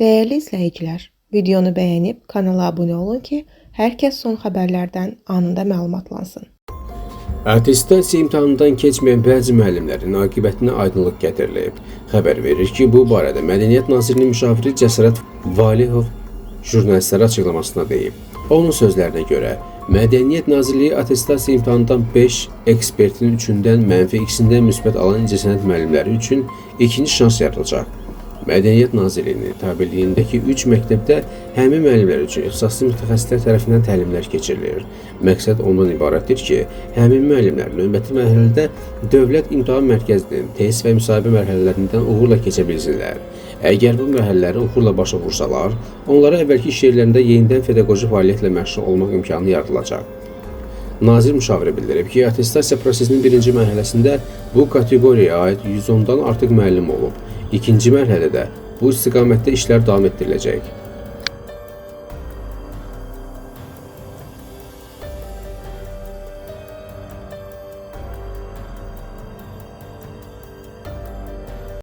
Değerli izləyicilər, videonu bəyənib kanala abunə olun ki, hər kəs son xəbərlərdən anında məlumatlansın. Attestasiya imtahanından keçməyən bəzi müəllimlərin aqibətinə aydınlıq gətirilib. Xəbər verir ki, bu barədə Mədəniyyət Nazirliyinin müşaviri Cəsarət Valihov jurnalistlərə açıqlamasına deyib. Onun sözlərinə görə, Mədəniyyət Nazirliyi attestasiya imtahanından 5 ekspertin 3-dən mənfi ikisindən müsbət alan incəsənət müəllimləri üçün ikinci şans yaradılacaq. Mədəniyyət Nazirliyinin tabeliyindəki 3 məktəbdə həmin müəllimlər üçün ixtisaslı mütəxəssislər tərəfindən təlimlər keçirilir. Məqsəd ondan ibarətdir ki, həmin müəllimlər növbəti mərhələdə Dövlət İmtahan Mərkəzinin test və müsahibə mərhələlərindən uğurla keçə bilsinlər. Əgər bu mərhələləri uğurla başa vursalar, onlara əvvəlki iş yerlərində yenidən pedaqoji fəaliyyətlə məşğul olmaq imkanı yaradılacaq. Nazir müşaviri bildirib ki, attestasiya prosesinin birinci mərhələsində bu kateqoriyaya aid 110-dan artıq müəllim olub. İkinci mərhələdə bu istiqamətdə işlər davam etdiriləcək.